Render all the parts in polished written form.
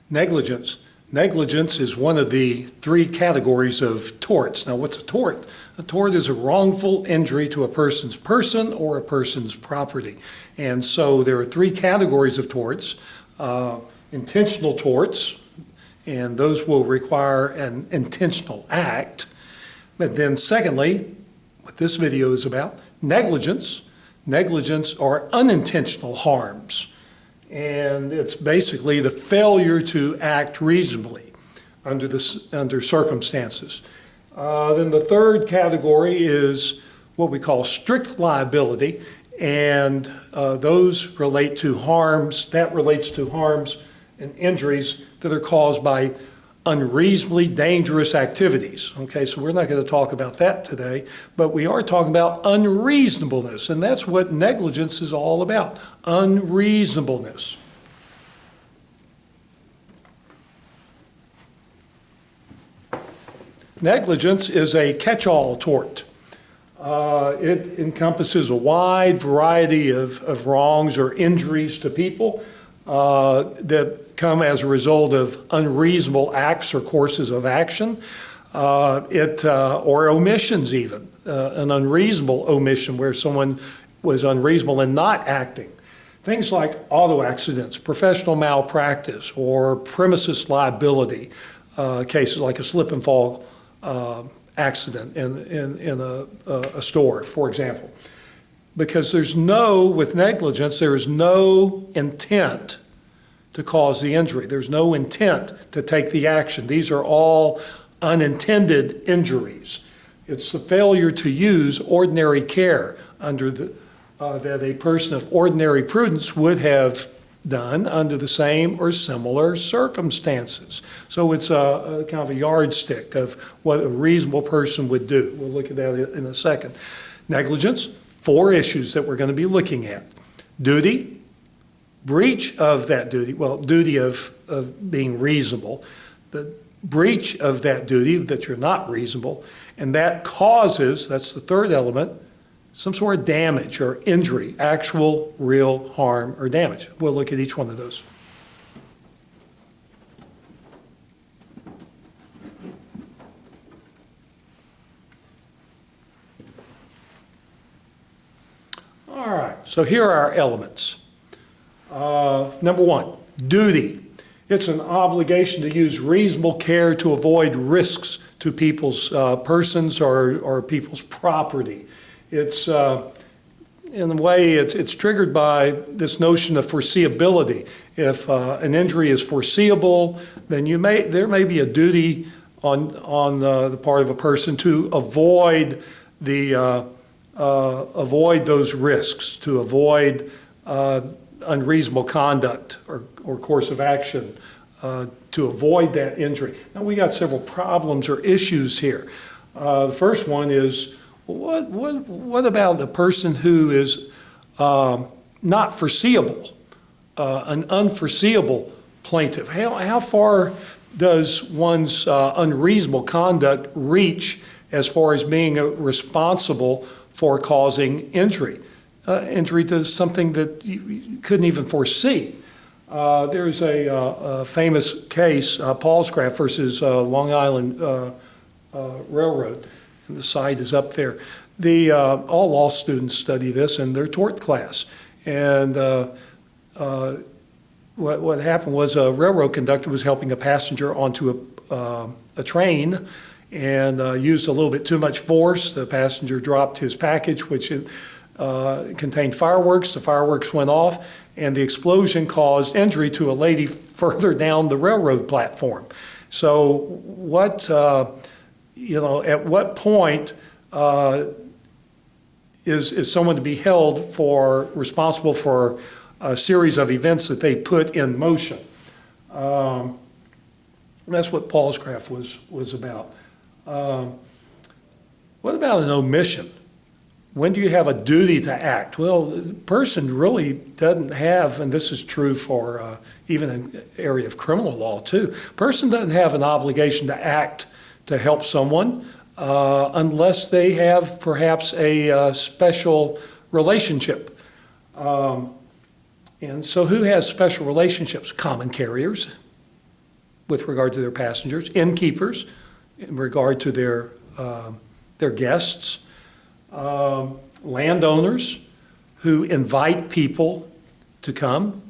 Negligence. Negligence is one of the three categories of torts. Now, what's a tort? A tort is a wrongful injury to a person's person or a person's property. And so there are three categories of torts. Intentional torts, and those will require an intentional act. But then secondly, what this video is about, negligence. Negligence are unintentional harms. And it's basically the failure to act reasonably under circumstances. Then the third category is what we call strict liability, and those relate to harms, that relates to harms and injuries that are caused by unreasonably dangerous activities. Okay, so we're not going to talk about that today, but we are talking about unreasonableness, and that's what negligence is all about, unreasonableness. Negligence is a catch-all tort. It encompasses a wide variety of wrongs or injuries to people that come as a result of unreasonable acts or courses of action, or omissions even, an unreasonable omission where someone was unreasonable in not acting. Things like auto accidents, professional malpractice, or premises liability, cases like a slip and fall accident in a store, for example. Because with negligence, there is no intent to cause the injury. There's no intent to take the action. These are all unintended injuries. It's the failure to use ordinary care that a person of ordinary prudence would have done under the same or similar circumstances. So it's a kind of a yardstick of what a reasonable person would do. We'll look at that in a second. Negligence, 4 issues that we're going to be looking at. Duty, breach of that duty, duty of being reasonable, the breach of that duty that you're not reasonable, and that causes, that's the third element, some sort of damage or injury, actual, real harm or damage. We'll look at each one of those. All right, so here are our elements. Number 1, duty. It's an obligation to use reasonable care to avoid risks to people's persons or people's property. It's, in a way, it's triggered by this notion of foreseeability. If an injury is foreseeable, then there may be a duty on the part of a person to avoid those risks, to avoid unreasonable conduct or course of action, to avoid that injury. Now, we got several problems or issues here. The first one is, what about the person who is not foreseeable, an unforeseeable plaintiff? How far does one's unreasonable conduct reach as far as being responsible for causing injury? Injury to something that you couldn't even foresee. There's a famous case, Paulscraft versus Long Island Railroad, and the site is up there. All law students study this in their tort class. And what happened was a railroad conductor was helping a passenger onto a train and used a little bit too much force. The passenger dropped his package, which contained fireworks. The fireworks went off, and the explosion caused injury to a lady further down the railroad platform. So at what point is someone to be held responsible for a series of events that they put in motion? That's what Paulscraft was about. What about an omission? When do you have a duty to act? Well, the person really doesn't have, and this is true for even an area of criminal law too, a person doesn't have an obligation to act to help someone unless they have perhaps a special relationship. And so who has special relationships? Common carriers. with regard to their passengers, innkeepers in regard to their guests, landowners who invite people to come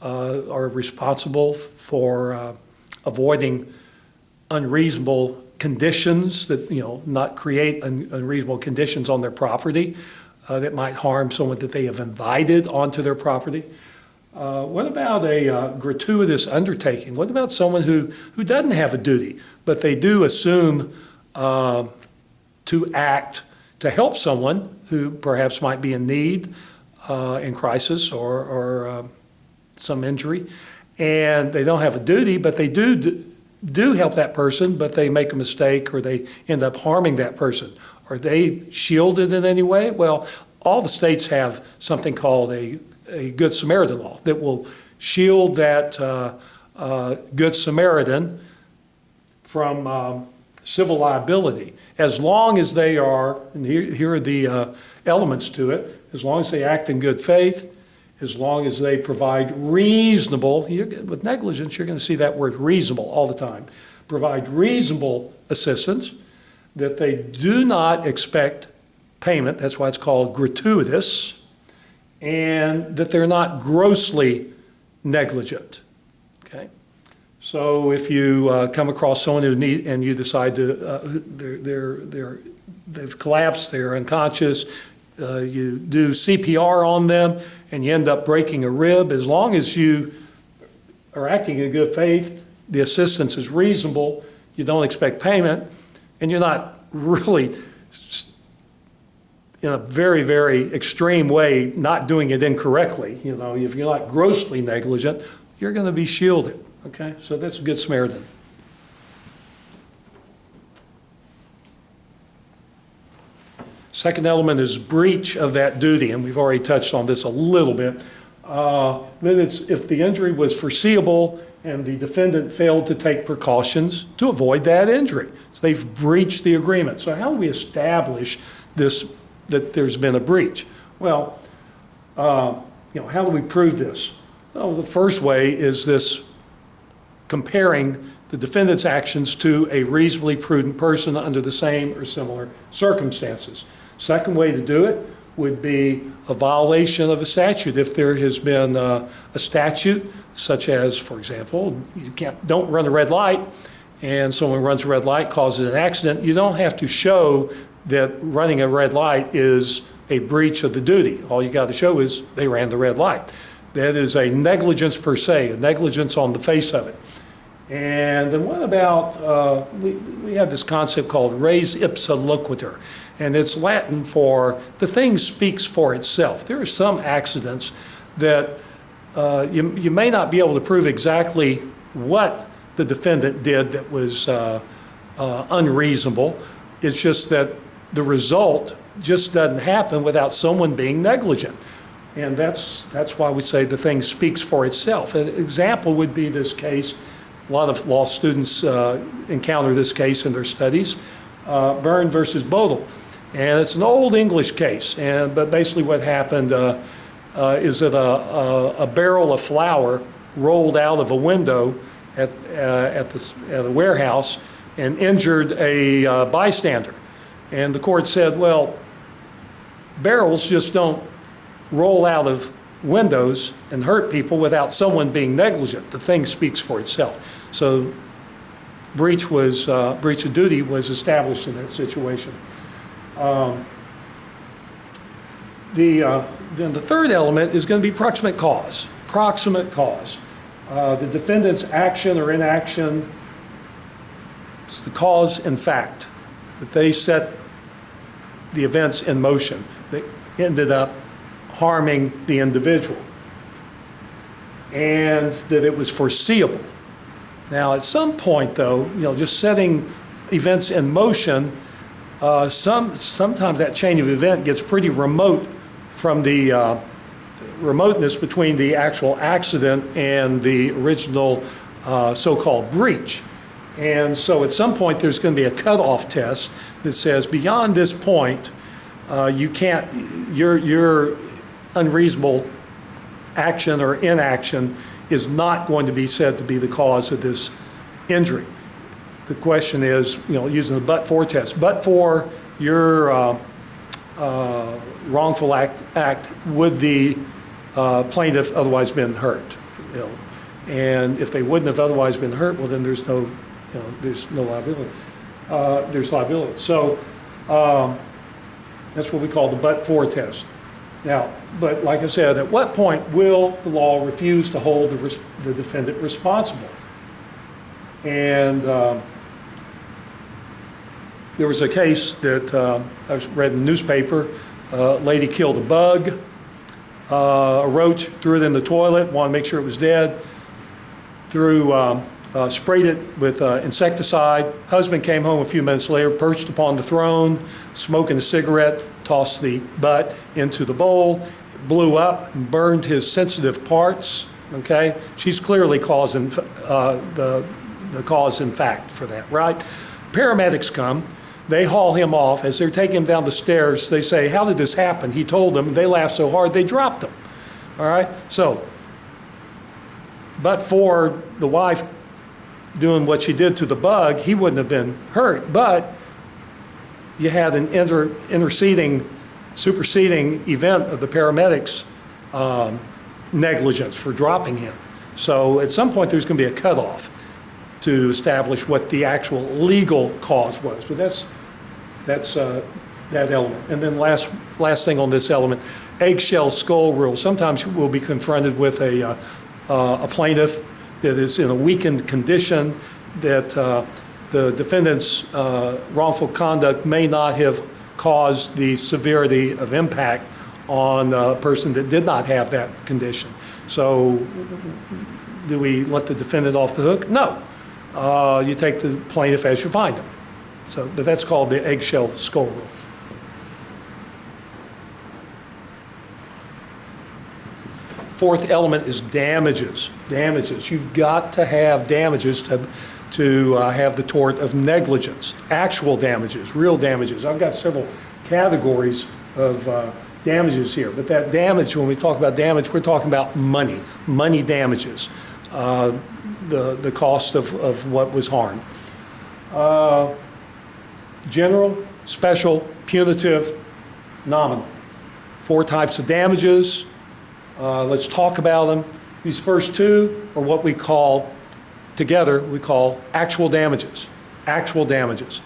are responsible for avoiding unreasonable conditions that, not create unreasonable conditions on their property that might harm someone that they have invited onto their property. What about a gratuitous undertaking? What about someone who doesn't have a duty, but they do assume to act to help someone who perhaps might be in need, in crisis or some injury, and they don't have a duty, but they do help that person, but they make a mistake or they end up harming that person? Are they shielded in any way? Well, all the states have something called a Good Samaritan law that will shield that Good Samaritan from civil liability, as long as they are, and here are the elements to it, as long as they act in good faith, as long as they provide reasonable, with negligence, you're going to see that word reasonable all the time, provide reasonable assistance, that they do not expect payment, that's why it's called gratuitous, and that they're not grossly negligent, okay? So if you come across someone who and you decide to, they've collapsed, they're unconscious, you do CPR on them, and you end up breaking a rib, as long as you are acting in good faith, the assistance is reasonable, you don't expect payment, and you're not really, in a very, very extreme way, not doing it incorrectly. If you're not grossly negligent, you're going to be shielded, okay? So that's a Good Samaritan. Second element is breach of that duty, and we've already touched on this a little bit. Then it's if the injury was foreseeable and the defendant failed to take precautions to avoid that injury. So they've breached the agreement. So how do we establish this, that there's been a breach? Well, how do we prove this? Well, the first way is this comparing the defendant's actions to a reasonably prudent person under the same or similar circumstances. Second way to do it would be a violation of a statute. If there has been a statute, such as, for example, don't run a red light, and someone runs a red light, causes an accident, you don't have to show that running a red light is a breach of the duty. All you got to show is they ran the red light. That is a negligence per se, a negligence on the face of it. And then what about, we have this concept called res ipsa loquitur, and it's Latin for the thing speaks for itself. There are some accidents that you may not be able to prove exactly what the defendant did that was unreasonable. It's just that the result just doesn't happen without someone being negligent. And that's why we say the thing speaks for itself. An example would be this case. A lot of law students encounter this case in their studies, Byrne versus Bodle. And it's an old English case, but basically what happened is that a barrel of flour rolled out of a window at a warehouse and injured a bystander. And the court said, well, barrels just don't roll out of windows and hurt people without someone being negligent. The thing speaks for itself. So breach of duty was established in that situation. Then the third element is going to be proximate cause. Proximate cause. The defendant's action or inaction is the cause in fact that they set the events in motion that ended up harming the individual, and that it was foreseeable. Now, at some point, though, just setting events in motion, sometimes that chain of event gets pretty remote from the remoteness between the actual accident and the original so-called breach. And so at some point, there's going to be a cutoff test that says beyond this point, your unreasonable action or inaction is not going to be said to be the cause of this injury. The question is, using the but-for test. But for your wrongful act, would the plaintiff otherwise been hurt? And if they wouldn't have otherwise been hurt, well, then there's no liability. There's liability. So that's what we call the but-for test. Now, but like I said, at what point will the law refuse to hold the defendant responsible? And there was a case that I read in the newspaper. A lady killed a bug, a roach, threw it in the toilet, wanted to make sure it was dead, sprayed it with insecticide. Husband came home a few minutes later, perched upon the throne, smoking a cigarette, tossed the butt into the bowl, it blew up and burned his sensitive parts. Okay, she's clearly causing the cause in fact for that, right? Paramedics come. They haul him off. As they're taking him down the stairs, they say, "How did this happen?" He told them. They laughed so hard they dropped him. All right? So, but for the wife doing what she did to the bug, he wouldn't have been hurt. But you had an superseding event of the paramedics' negligence for dropping him. So at some point there's going to be a cutoff to establish what the actual legal cause was. But that's that element. And then last thing on this element, eggshell skull rule. Sometimes we'll be confronted with a plaintiff that is in a weakened condition, that the defendant's wrongful conduct may not have caused the severity of impact on a person that did not have that condition. So do we let the defendant off the hook? No. You take the plaintiff as you find him. So, but that's called the eggshell skull rule. Fourth element is damages. Damages. You've got to have damages to have the tort of negligence. Actual damages, real damages. I've got several categories of damages here, but that damage, when we talk about damage, we're talking about money damages, the cost of what was harmed. General, special, punitive, nominal. 4 types of damages. Let's talk about them. These first 2 are what we call, together, we call actual damages. Actual damages.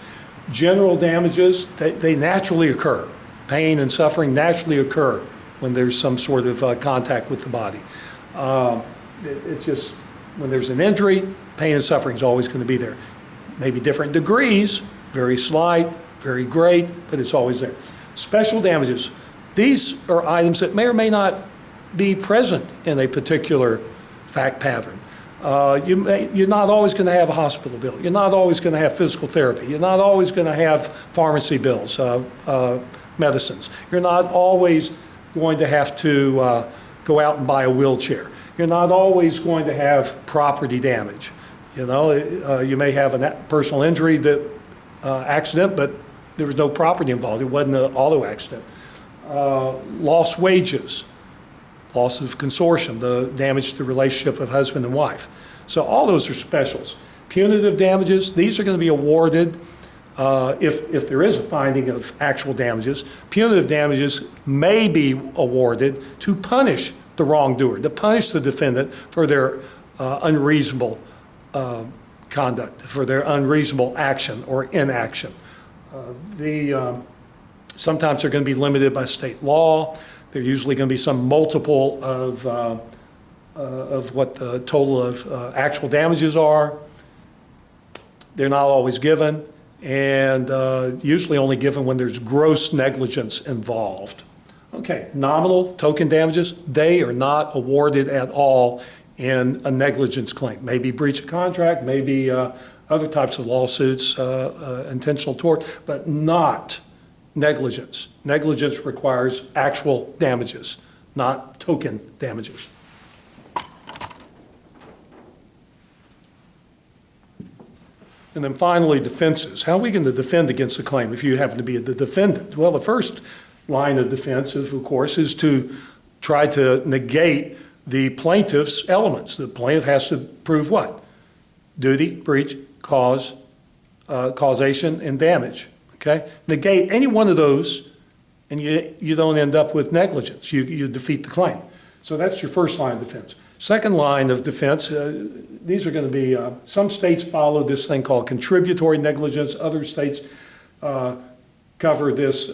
General damages, they naturally occur. Pain and suffering naturally occur when there's some sort of contact with the body. It's just, when there's an injury, pain and suffering is always going to be there. Maybe different degrees, very slight, very great, but it's always there. Special damages. These are items that may or may not be present in a particular fact pattern. You're not always going to have a hospital bill. You're not always going to have physical therapy. You're not always going to have pharmacy bills, medicines. You're not always going to have to go out and buy a wheelchair. You're not always going to have property damage. You may have a personal injury, accident, but there was no property involved. It wasn't an auto accident. Lost wages. Loss of consortium, the damage to the relationship of husband and wife. So all those are specials. Punitive damages, these are going to be awarded if there is a finding of actual damages. Punitive damages may be awarded to punish the wrongdoer, to punish the defendant for their unreasonable conduct, for their unreasonable action or inaction. Sometimes they're going to be limited by state law. They're usually going to be some multiple of what the total of actual damages are. They're not always given, and usually only given when there's gross negligence involved. Okay, nominal token damages, they are not awarded at all in a negligence claim. Maybe breach of contract, maybe other types of lawsuits, intentional tort, but not negligence. Negligence requires actual damages, not token damages. And then finally, defenses. How are we going to defend against a claim if you happen to be the defendant? Well, the first line of defense is, of course, is to try to negate the plaintiff's elements. The plaintiff has to prove what? duty, breach, cause, causation, and damage, okay? Negate any one of those, and you don't end up with negligence. You defeat the claim. So that's your first line of defense. Second line of defense, these are going to be, some states follow this thing called contributory negligence. Other states cover this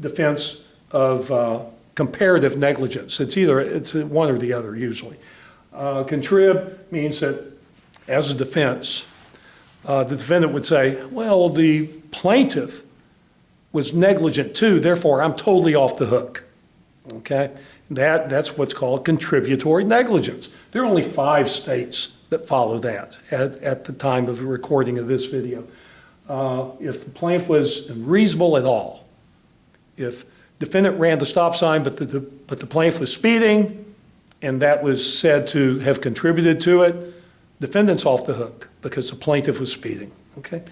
defense of comparative negligence. It's one or the other usually. Contrib means that as a defense, the defendant would say, well, the plaintiff was negligent too, therefore I'm totally off the hook, okay? That's what's called contributory negligence. There are only 5 states that follow that at the time of the recording of this video. If the plaintiff was unreasonable at all, if defendant ran the stop sign but the plaintiff was speeding and that was said to have contributed to it, defendant's off the hook because the plaintiff was speeding, okay?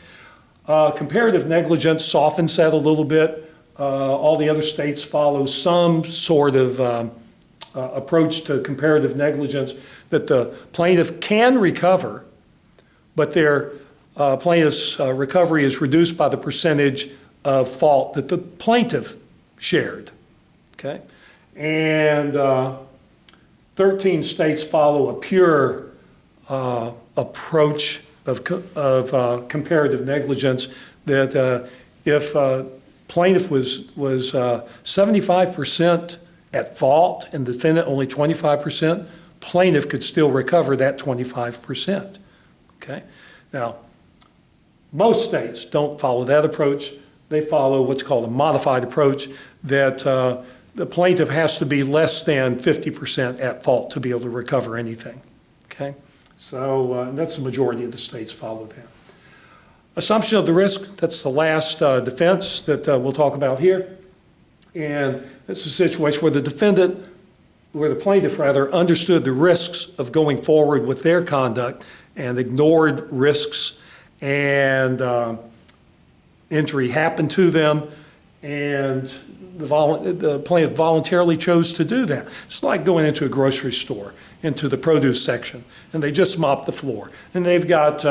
Comparative negligence softens that a little bit. All the other states follow some sort of approach to comparative negligence that the plaintiff can recover, but their plaintiff's recovery is reduced by the percentage of fault that the plaintiff shared, okay? And 13 states follow a pure approach of comparative negligence that if plaintiff was 75% at fault and defendant only 25%, plaintiff could still recover that 25%, okay? Now, most states don't follow that approach. They follow what's called a modified approach that the plaintiff has to be less than 50% at fault to be able to recover anything, okay? So that's the majority of the states follow that. Assumption of the risk, that's the last defense that we'll talk about here. And it's a situation where the plaintiff understood the risks of going forward with their conduct and ignored risks, and injury happened to them, and the plaintiff voluntarily chose to do that. It's like going into a grocery store, into the produce section, and they just mopped the floor, and they've got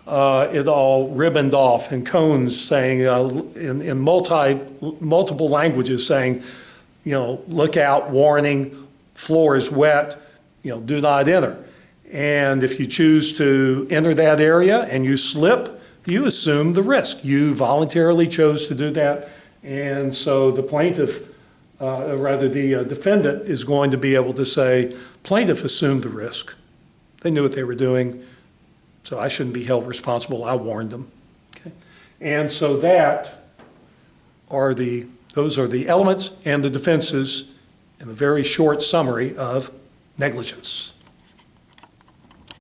it all ribboned off and cones saying in multiple languages saying, you know, look out, warning, floor is wet, you know, do not enter. And if you choose to enter that area and you slip, you assume the risk. You voluntarily chose to do that. And so the plaintiff, the defendant is going to be able to say, plaintiff assumed the risk. They knew what they were doing, so I shouldn't be held responsible. I warned them. Okay? And so those are the elements and the defenses in a very short summary of negligence.